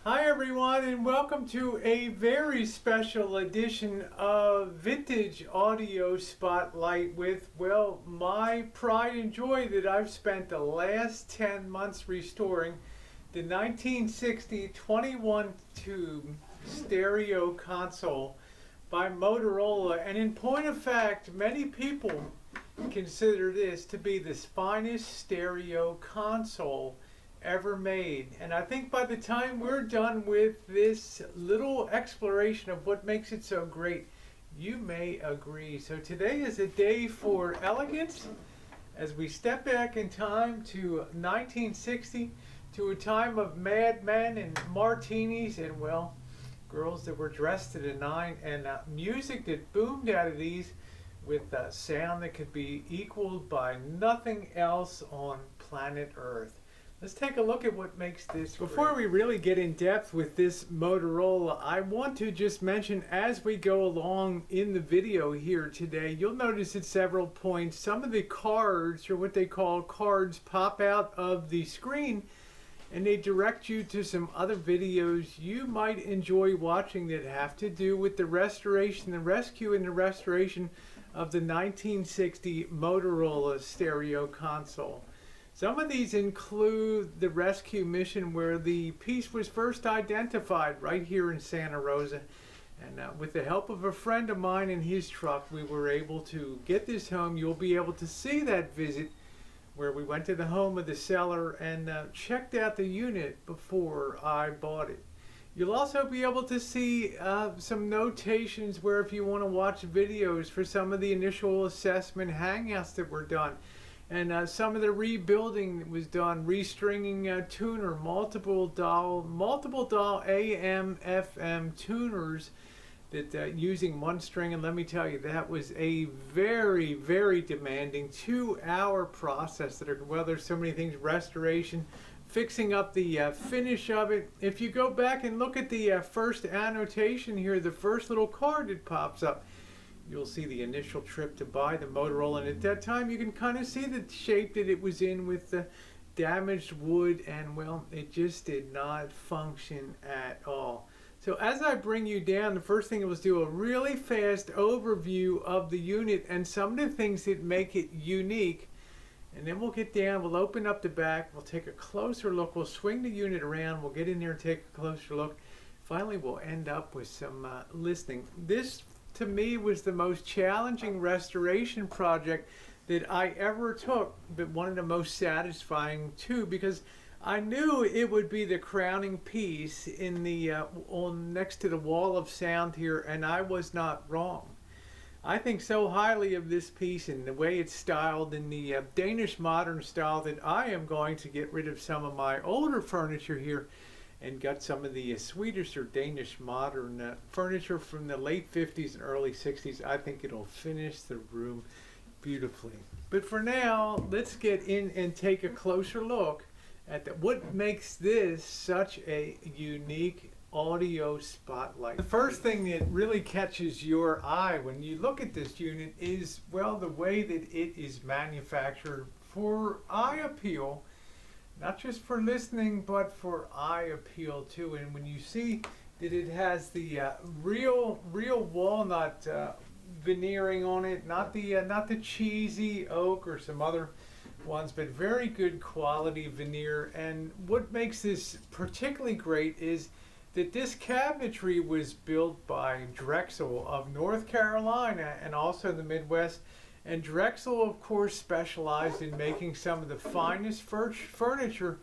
Hi everyone, and welcome to a very special edition of Vintage Audio Spotlight with, well, my pride and joy that I've spent the last 10 months restoring the 1960 21 tube stereo console by Motorola. And in point of fact, many people consider this to be the finest stereo console ever made. And I think by the time we're done with this little exploration of what makes it so great, you may agree. So today is a day for elegance as we step back in time to 1960, to a time of madmen and martinis and, well, girls that were dressed to the nine, and music that boomed out of these with sound that could be equaled by nothing else on planet Earth. Let's take a look at what makes this great. Before we really get in depth with this Motorola, I want to just mention as we go along in the video here today, you'll notice at several points some of the cards, or what they call cards, pop out of the screen and they direct you to some other videos you might enjoy watching that have to do with the restoration, the rescue and the restoration of the 1960 Motorola stereo console. Some of these include the rescue mission where the piece was first identified right here in Santa Rosa. And with the help of a friend of mine in his truck, we were able to get this home. You'll be able to see that visit where we went to the home of the seller and checked out the unit before I bought it. You'll also be able to see some notations where if you want to watch videos for some of the initial assessment hangouts that were done. And some of the rebuilding that was done, restringing tuner, multiple dial AM, FM tuners that using one string. And let me tell you, that was a very, very demanding 2-hour process. There's so many things, restoration, fixing up the finish of it. If you go back and look at the first annotation here, the first little card that pops up, you'll see the initial trip to buy the Motorola, and at that time you can kind of see the shape that it was in with the damaged wood, and well, it just did not function at all. So as I bring you down, the first thing was do a really fast overview of the unit and some of the things that make it unique, and then we'll get down, we'll open up the back, we'll take a closer look, we'll swing the unit around, we'll get in there and take a closer look. Finally, we'll end up with some listening. This to me was the most challenging restoration project that I ever took, but one of the most satisfying too, because I knew it would be the crowning piece in the next to the wall of sound here, and I was not wrong. I think so highly of this piece and the way it's styled in the Danish modern style that I am going to get rid of some of my older furniture here and got some of the Swedish or Danish modern furniture from the late 50s and early 60s. I think it'll finish the room beautifully. But for now, let's get in and take a closer look at what makes this such a unique audio spotlight. The first thing that really catches your eye when you look at this unit is, well, the way that it is manufactured for eye appeal. Not just for listening, but for eye appeal too. And when you see that it has the real walnut veneering on it, not the cheesy oak or some other ones, but very good quality veneer. And what makes this particularly great is that this cabinetry was built by Drexel of North Carolina and also the Midwest. And Drexel, of course, specialized in making some of the finest furniture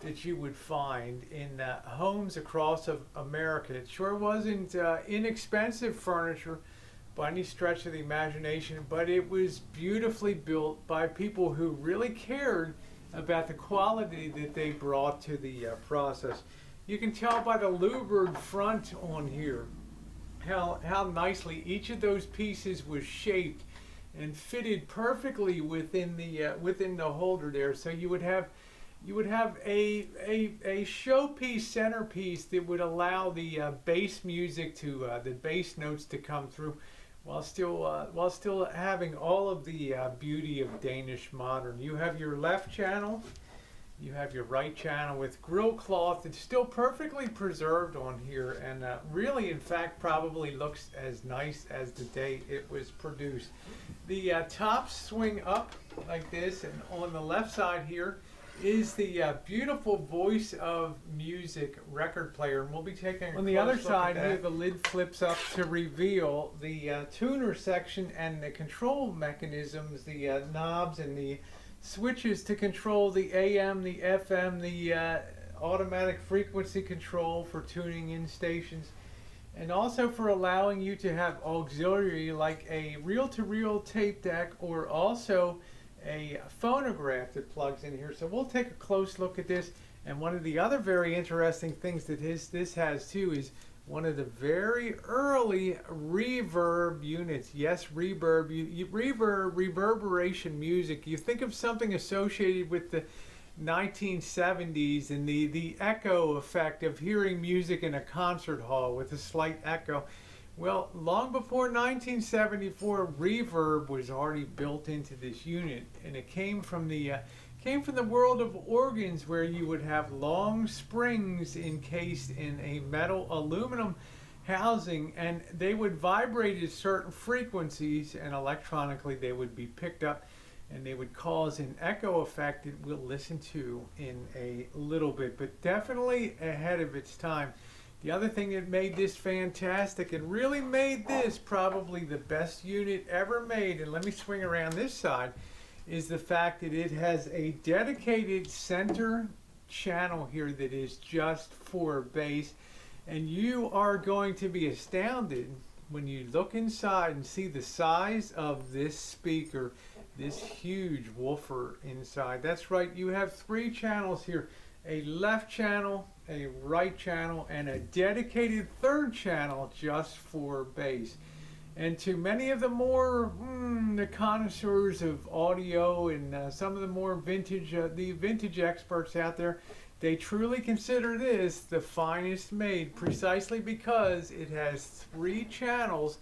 that you would find in homes across America. It sure wasn't inexpensive furniture by any stretch of the imagination, but it was beautifully built by people who really cared about the quality that they brought to the process. You can tell by the louvered front on here how nicely each of those pieces was shaped and fitted perfectly within the holder there. So you would have a showpiece centerpiece that would allow the bass music to the bass notes to come through, while still having all of the beauty of Danish modern. You have your left channel, You have your right channel with grill cloth. It's still perfectly preserved on here, and really, in fact, probably looks as nice as the day it was produced. The tops swing up like this, and on the left side here is the beautiful Voice of Music record player. And we'll be taking on the other side here. The lid flips up to reveal the tuner section and the control mechanisms, the knobs and the switches to control the AM, the FM, the automatic frequency control for tuning in stations, and also for allowing you to have auxiliary like a reel-to-reel tape deck, or also a phonograph that plugs in here. So we'll take a close look at this. And one of the other very interesting things that this has too is one of the very early reverb units. Yes, reverb, reverberation music. You think of something associated with the 1970s and the echo effect of hearing music in a concert hall with a slight echo. Well, long before 1974, reverb was already built into this unit, and it came from the world of organs, where you would have long springs encased in a metal aluminum housing, and they would vibrate at certain frequencies, and electronically they would be picked up, and they would cause an echo effect that we'll listen to in a little bit, but definitely ahead of its time. The other thing that made this fantastic and really made this probably the best unit ever made, and let me swing around this side, is the fact that it has a dedicated center channel here that is just for bass. And you are going to be astounded when you look inside and see the size of this speaker, this huge woofer inside. That's right, you have 3 channels here. A left channel, a right channel, and a dedicated 3rd channel just for bass. And to many of the more the connoisseurs of audio and some of the more vintage experts out there, they truly consider this the finest made, precisely because it has 3 channels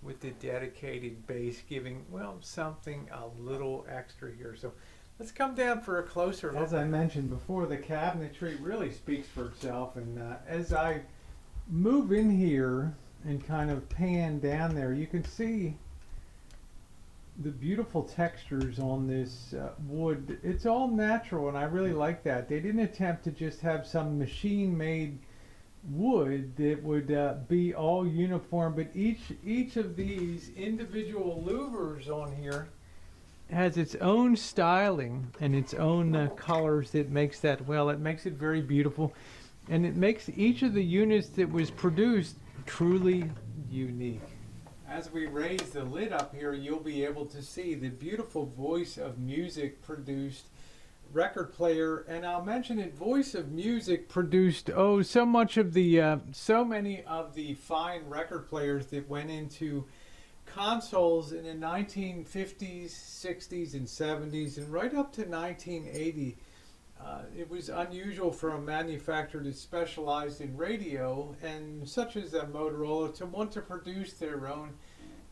with the dedicated bass, giving, well, something a little extra here. So let's come down for a closer look. As I mentioned before, the cabinetry really speaks for itself, and as I move in here and kind of pan down there, you can see the beautiful textures on this wood. It's all natural, and I really like that. They didn't attempt to just have some machine-made wood that would be all uniform, but each of these individual louvers on here has its own styling and its own colors that makes that, well, it makes it very beautiful, and it makes each of the units that was produced truly unique. As we raise the lid up here, you'll be able to see the beautiful Voice of Music produced record player, and I'll mention it, Voice of Music produced so many of the fine record players that went into consoles in the 1950s, 60s, and 70s, and right up to 1980. It was unusual for a manufacturer that specialized in radio, and such as Motorola, to want to produce their own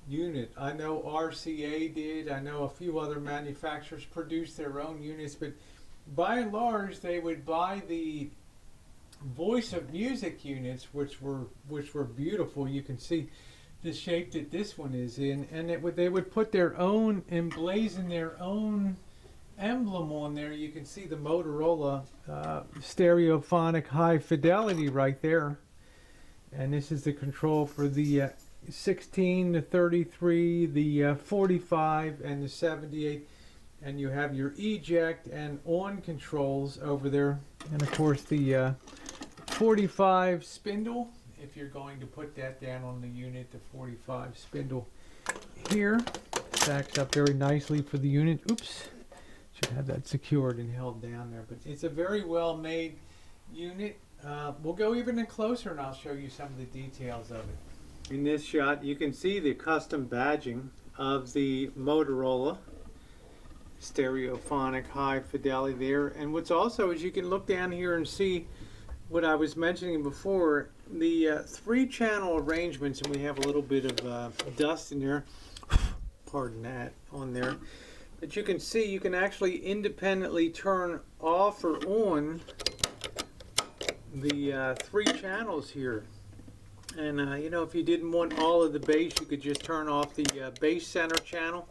unit. I know RCA did, I know a few other manufacturers produced their own units, but by and large they would buy the Voice of Music units, which were beautiful. You can see the shape that this one is in, and they would put their own, emblazon their own emblem on there. You can see the Motorola stereophonic Hi-fidelity right there, and this is the control for the 16, the 33, the 45, and the 78, and you have your eject and on controls over there, and of course the 45 spindle, if you're going to put that down on the unit. The 45 spindle here stacks up very nicely for the unit. Oops, should have that secured and held down there, but it's a very well made unit. We'll go even closer and I'll show you some of the details of it. In this shot you can see the custom badging of the Motorola stereophonic Hi-fidelity there, and what's also is you can look down here and see what I was mentioning before, the 3-channel arrangements, and we have a little bit of dust in there, pardon that, on there. But you can see you can actually independently turn off or on the 3 channels here. And you know, if you didn't want all of the bass, you could just turn off the bass center channel,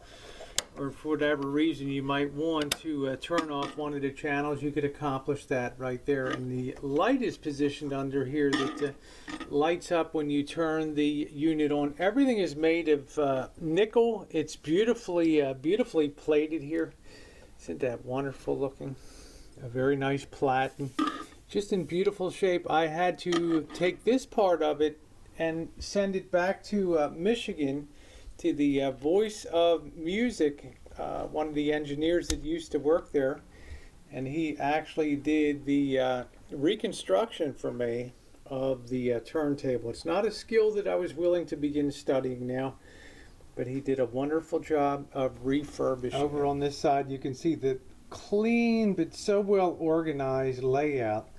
or for whatever reason you might want to turn off one of the channels, you could accomplish that right there. And the light is positioned under here that lights up when you turn the unit on. Everything is made of nickel. It's beautifully plated here. Isn't that wonderful looking? A very nice platen, just in beautiful shape. I had to take this part of it and send it back to Michigan, to the Voice of Music, one of the engineers that used to work there, and he actually did the reconstruction for me of the turntable. It's not a skill that I was willing to begin studying now, but he did a wonderful job of refurbishing. Over on this side you can see the clean but so well organized layout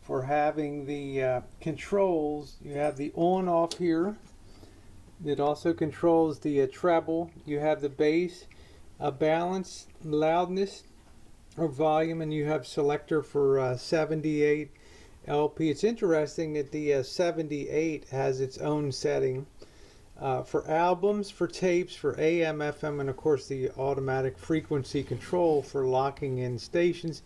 for having the controls. You have the on off here. It also controls the treble. You have the bass, balance, loudness, or volume, and you have selector for 78 LP. It's interesting that the 78 has its own setting for albums, for tapes, for AM, FM, and of course the automatic frequency control for locking in stations,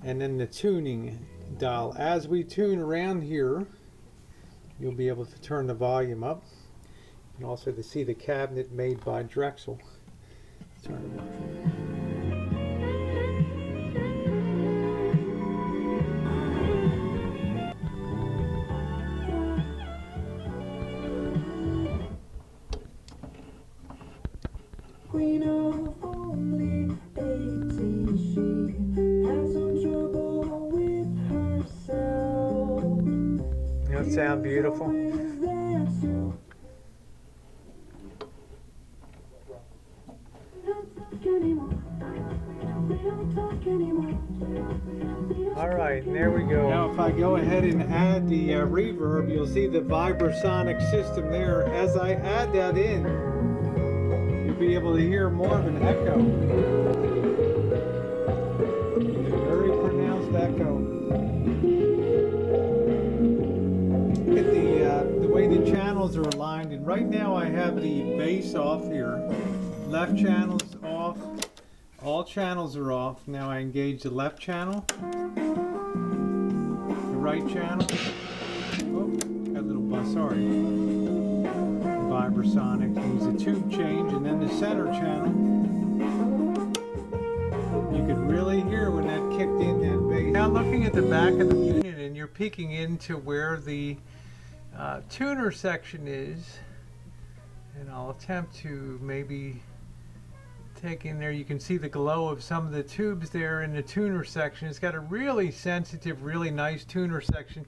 and then the tuning dial. As we tune around here, you'll be able to turn the volume up. And also to see the cabinet made by Drexel. Turn it on. Queen of only 18, she has some trouble with herself. Doesn't that sound beautiful? Alright, there we go. Now if I go ahead and add the reverb, you'll see the vibrasonic system there. As I add that in, you'll be able to hear more of an echo. A very pronounced echo. Look at the way the channels are aligned, and right now I have the bass off here. Left channel's off. All channels are off. Now I engage the left channel, the right channel. Oh, got a little buzz, sorry. Vibrasonic, use the tube change, and then the center channel. You could really hear when that kicked in that bass. Now looking at the back of the unit, and you're peeking into where the tuner section is, and I'll attempt to maybe take in there. You can see the glow of some of the tubes there in the tuner section. It's got a really sensitive, really nice tuner section.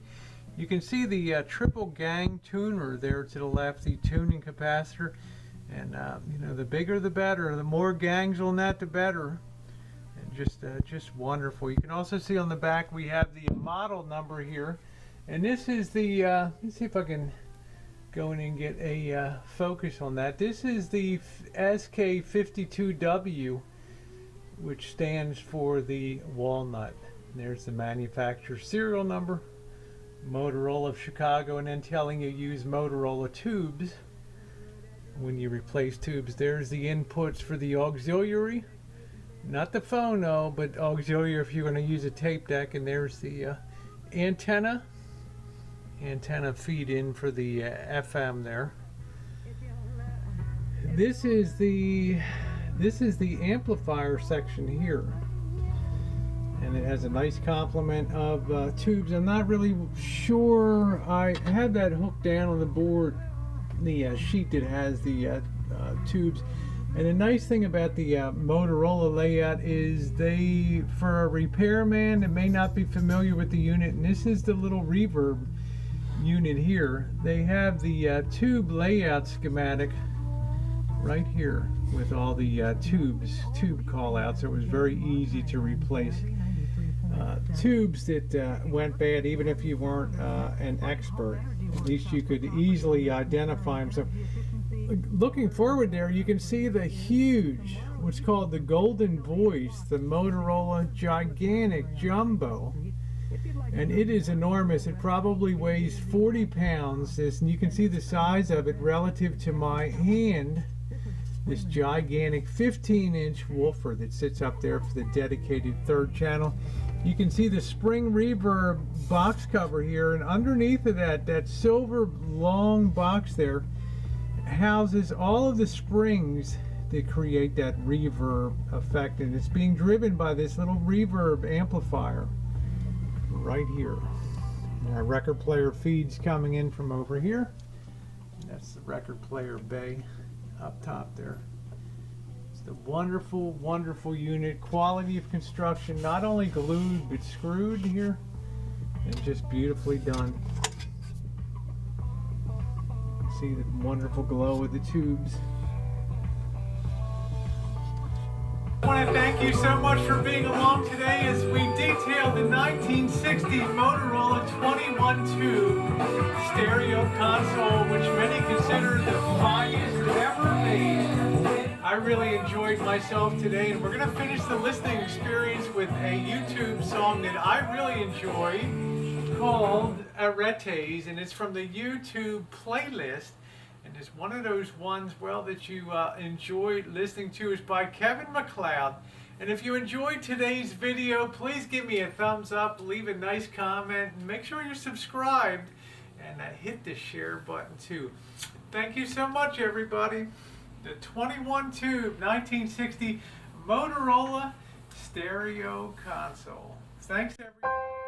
You can see the triple gang tuner there to the left, the tuning capacitor, and you know, the bigger the better. The more gangs on that, the better. And just wonderful. You can also see on the back we have the model number here, and this is the let's see if I can go in and get a focus on that. This is the SK52W, which stands for the walnut. There's the manufacturer serial number, Motorola of Chicago, and then telling you use Motorola tubes. When you replace tubes, there's the inputs for the auxiliary, not the phono, but auxiliary if you're going to use a tape deck, and there's the antenna feed in for the FM there. This is the amplifier section here, and it has a nice complement of tubes. I'm not really sure. I have that hooked down on the board, the sheet that has the tubes. And the nice thing about the Motorola layout is they, for a repairman that may not be familiar with the unit, and this is the little reverb unit here, they have the tube layout schematic right here with all the tube call outs. It was very easy to replace tubes that went bad, even if you weren't an expert. At least you could easily identify them. So looking forward there, you can see the huge what's called the Golden Voice, the Motorola Gigantic Jumbo. And it is enormous. It probably weighs 40 pounds. And you can see the size of it relative to my hand. This gigantic 15-inch woofer that sits up there for the dedicated third channel. You can see the spring reverb box cover here, and underneath of that, that silver long box there houses all of the springs that create that reverb effect, and it's being driven by this little reverb amplifier right here. And our record player feeds coming in from over here. That's the record player bay up top there. It's the wonderful, wonderful unit. Quality of construction, not only glued but screwed here, and just beautifully done. See the wonderful glow of the tubes. I want to thank you so much for being along today as we detail the 1960 Motorola 21-tube stereo console, which many consider the finest ever made. I really enjoyed myself today, and we're going to finish the listening experience with a YouTube song that I really enjoy called Artetes, and it's from the YouTube playlist. And it's one of those ones, well, that you enjoy listening to. Is by Kevin MacLeod. And if you enjoyed today's video, please give me a thumbs up, leave a nice comment, and make sure you're subscribed, and hit the share button too. Thank you so much, everybody. The 21-tube 1960 Motorola stereo console. Thanks, everybody.